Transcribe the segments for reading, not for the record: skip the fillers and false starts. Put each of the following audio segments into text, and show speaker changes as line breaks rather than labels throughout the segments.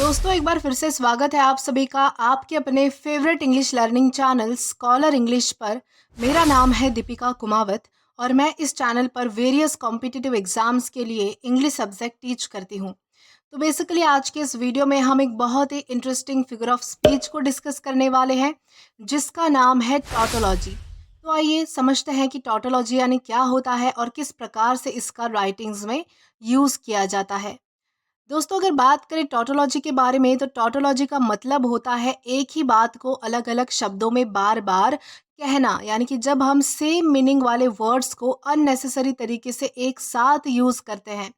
दोस्तों एक बार फिर से स्वागत है आप सभी का आपके अपने favourite English learning channel scholar English पर। मेरा नाम है दीपिका कुमावत और मैं इस चैनल पर वेरियस कॉम्पिटिटिव एग्जाम्स के लिए इंग्लिश सब्जेक्ट टीच करती हूँ। तो बेसिकली आज के इस वीडियो में हम एक बहुत ही इंटरेस्टिंग फिगर ऑफ स्पीच को डिस्कस करने वाले हैं जिसका नाम है टॉटोलॉजी। तो आइए समझते हैं कि टॉटोलॉजी यानी क्या होता है और किस प्रकार से इसका राइटिंग्स में यूज़ किया जाता है। दोस्तों अगर बात करें टॉटोलॉजी के बारे में तो टॉटोलॉजी का मतलब होता है एक ही बात को अलग अलग शब्दों में बार बार कहना, यानी कि जब हम सेम मीनिंग वाले वर्ड्स को अननेसेसरी तरीके से एक साथ यूज करते हैं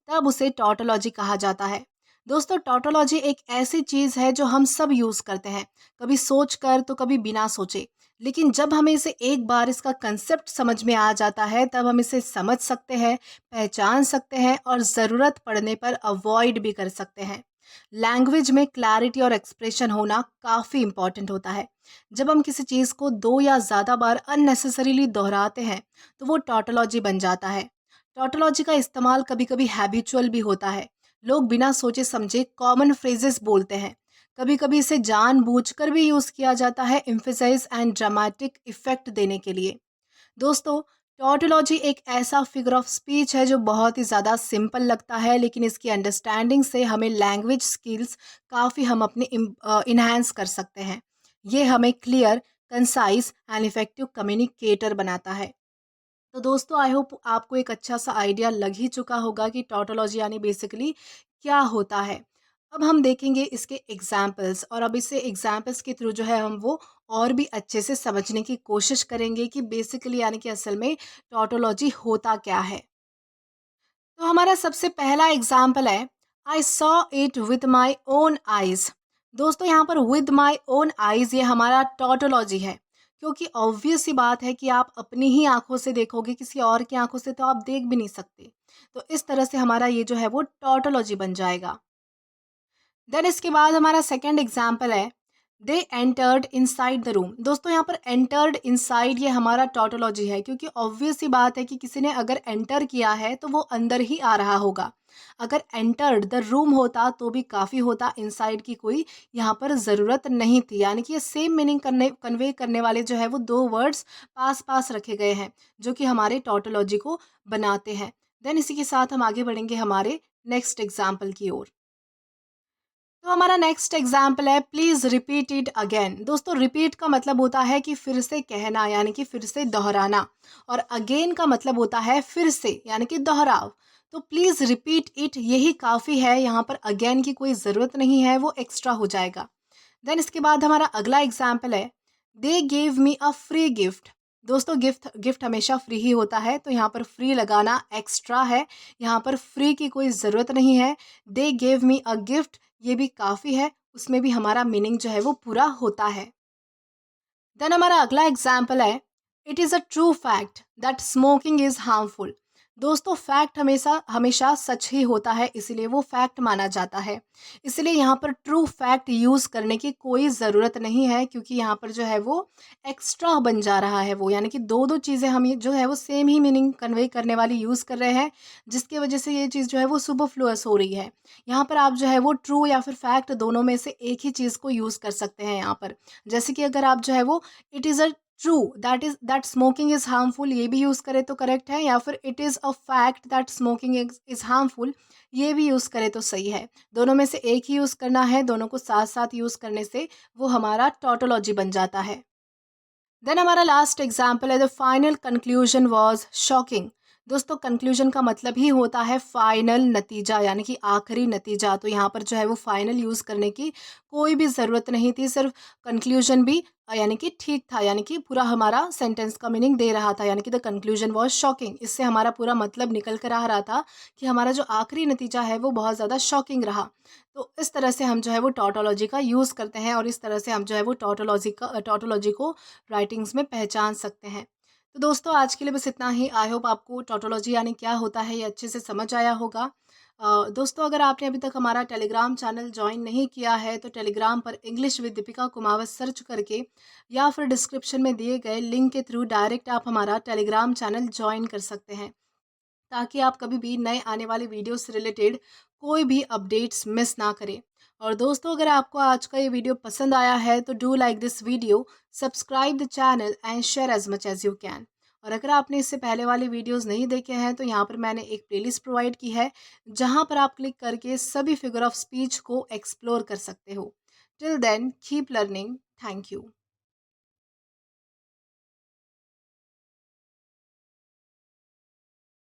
तब उसे टॉटोलॉजी कहा जाता है। दोस्तों टॉटोलॉजी एक ऐसी चीज है जो हम सब यूज करते हैं, कभी सोच कर तो कभी बिना सोचे, लेकिन जब हमें इसे एक बार इसका कंसेप्ट समझ में आ जाता है तब हम इसे समझ सकते हैं, पहचान सकते हैं और ज़रूरत पड़ने पर अवॉइड भी कर सकते हैं। लैंग्वेज में क्लैरिटी और एक्सप्रेशन होना काफ़ी इंपॉर्टेंट होता है। जब हम किसी चीज़ को दो या ज़्यादा बार अननेसेसरीली दोहराते हैं तो वो टॉटोलॉजी बन जाता है। टॉटोलॉजी का इस्तेमाल कभी कभी हैबिचुअल भी होता है। लोग बिना सोचे समझे कॉमन फ्रेजेस बोलते हैं। कभी कभी इसे जानबूझकर भी यूज़ किया जाता है एम्फेसाइज एंड ड्रामेटिक इफेक्ट देने के लिए। दोस्तों टॉटोलॉजी एक ऐसा फिगर ऑफ स्पीच है जो बहुत ही ज़्यादा सिंपल लगता है, लेकिन इसकी अंडरस्टैंडिंग से हमें लैंग्वेज स्किल्स काफ़ी हम अपने इन्हांस कर सकते हैं। ये हमें clear, concise and effective communicator बनाता है। तो दोस्तों आई होप आपको एक अच्छा सा आइडिया लग ही चुका होगा कि टॉटोलॉजी यानी बेसिकली क्या होता है। अब हम देखेंगे इसके एग्जाम्पल्स और अब इसे एग्जाम्पल्स के थ्रू जो है हम वो और भी अच्छे से समझने की कोशिश करेंगे कि बेसिकली यानी कि असल में टॉटोलॉजी होता क्या है। तो हमारा सबसे पहला एग्जाम्पल है, I saw it with my own eyes. दोस्तों यहाँ पर विद माई ओन आइज ये हमारा टॉटोलॉजी है, क्योंकि ऑब्वियस सी बात है कि आप अपनी ही आंखों से देखोगे, किसी और की आंखों से तो आप देख भी नहीं सकते। तो इस तरह से हमारा ये जो है वो टॉटोलॉजी बन जाएगा। देन इसके बाद हमारा सेकेंड एग्जाम्पल है, they entered inside the room. दोस्तों यहाँ पर एंटर्ड इनसाइड ये हमारा टॉटोलॉजी है, क्योंकि ऑब्वियस सी बात है कि किसी ने अगर एंटर किया है तो वो अंदर ही आ रहा होगा। अगर एंटर्ड द रूम होता तो भी काफ़ी होता, इनसाइड की कोई यहाँ पर ज़रूरत नहीं थी। यानी कि ये सेम मीनिंग करने कन्वे करने वाले जो है वो दो वर्ड्स पास पास रखे गए हैं जो कि हमारे टॉटोलॉजी को बनाते हैं। देन इसी के साथ हम आगे बढ़ेंगे हमारे नेक्स्ट एग्जाम्पल की ओर। तो हमारा नेक्स्ट एग्जाम्पल है, प्लीज रिपीट इट अगेन। दोस्तों रिपीट का मतलब होता है कि फिर से कहना, यानी कि फिर से दोहराना, और अगेन का मतलब होता है फिर से यानी कि दोहराव। तो प्लीज रिपीट इट यही काफ़ी है, यहाँ पर अगेन की कोई ज़रूरत नहीं है, वो एक्स्ट्रा हो जाएगा। देन इसके बाद हमारा अगला एग्जाम्पल है, they gave me a free gift. दोस्तों गिफ्ट गिफ्ट हमेशा फ्री ही होता है, तो यहाँ पर फ्री लगाना एक्स्ट्रा है, यहाँ पर फ्री की कोई ज़रूरत नहीं है। They gave me a gift ये भी काफ़ी है, उसमें भी हमारा मीनिंग जो है वो पूरा होता है। देन हमारा अगला एग्जाम्पल है, it is a true fact that smoking is harmful. दोस्तों फैक्ट हमेशा हमेशा सच ही होता है, इसीलिए वो फैक्ट माना जाता है। इसलिए यहाँ पर ट्रू फैक्ट यूज़ करने की कोई ज़रूरत नहीं है, क्योंकि यहाँ पर जो है वो एक्स्ट्रा बन जा रहा है वो, यानी कि दो दो चीज़ें हम ये जो है वो सेम ही मीनिंग कन्वे करने वाली यूज़ कर रहे हैं, जिसकी वजह से ये चीज़ जो है वो सुपरफ्लुअस हो रही है। यहाँ पर आप जो है वो ट्रू या फिर फैक्ट दोनों में से एक ही चीज़ को यूज़ कर सकते हैं यहाँ पर। जैसे कि अगर आप जो है वो it is a true that smoking is harmful ये भी यूज़ करें तो करेक्ट है, या फिर it is a fact that smoking is harmful ये भी यूज़ करें तो सही है। दोनों में से एक ही यूज़ करना है, दोनों को साथ साथ यूज़ करने से वो हमारा टॉटोलॉजी बन जाता है। देन हमारा लास्ट एग्जाम्पल है, the final conclusion was shocking. दोस्तों कंक्लूजन का मतलब ही होता है फाइनल नतीजा, यानी कि आखिरी नतीजा। तो यहाँ पर जो है वो फाइनल यूज़ करने की कोई भी ज़रूरत नहीं थी, सिर्फ कंक्लूजन भी यानी कि ठीक था, यानी कि पूरा हमारा सेंटेंस का मीनिंग दे रहा था, यानी कि द कंक्लूजन वॉज शॉकिंग। इससे हमारा पूरा मतलब निकल कर आ रहा था कि हमारा जो आखिरी नतीजा है वो बहुत ज़्यादा शॉकिंग रहा। तो इस तरह से हम जो है वो टॉटोलॉजी का यूज़ करते हैं और इस तरह से हम जो है वो टॉटोलॉजी को राइटिंग्स में पहचान सकते हैं। तो दोस्तों आज के लिए बस इतना ही। आई होप आपको टॉटोलॉजी यानी क्या होता है ये अच्छे से समझ आया होगा। दोस्तों अगर आपने अभी तक हमारा टेलीग्राम चैनल ज्वाइन नहीं किया है तो टेलीग्राम पर English with Deepika Kumawat search करके या फिर डिस्क्रिप्शन में दिए गए लिंक के थ्रू डायरेक्ट आप हमारा टेलीग्राम चैनल ज्वाइन कर सकते हैं, ताकि आप कभी भी नए आने वाले वीडियो से रिलेटेड कोई भी अपडेट्स मिस ना करें। और दोस्तों, अगर आपको आज का ये वीडियो पसंद आया है तो do like this video, subscribe the channel and share as much as you can. और अगर आपने इससे पहले वाले वीडियोस नहीं देखे हैं तो यहाँ पर मैंने एक प्लेलिस्ट प्रोवाइड की है, जहाँ पर आप क्लिक करके सभी फिगर ऑफ स्पीच को एक्सप्लोर कर सकते हो। Till then keep learning. Thank you.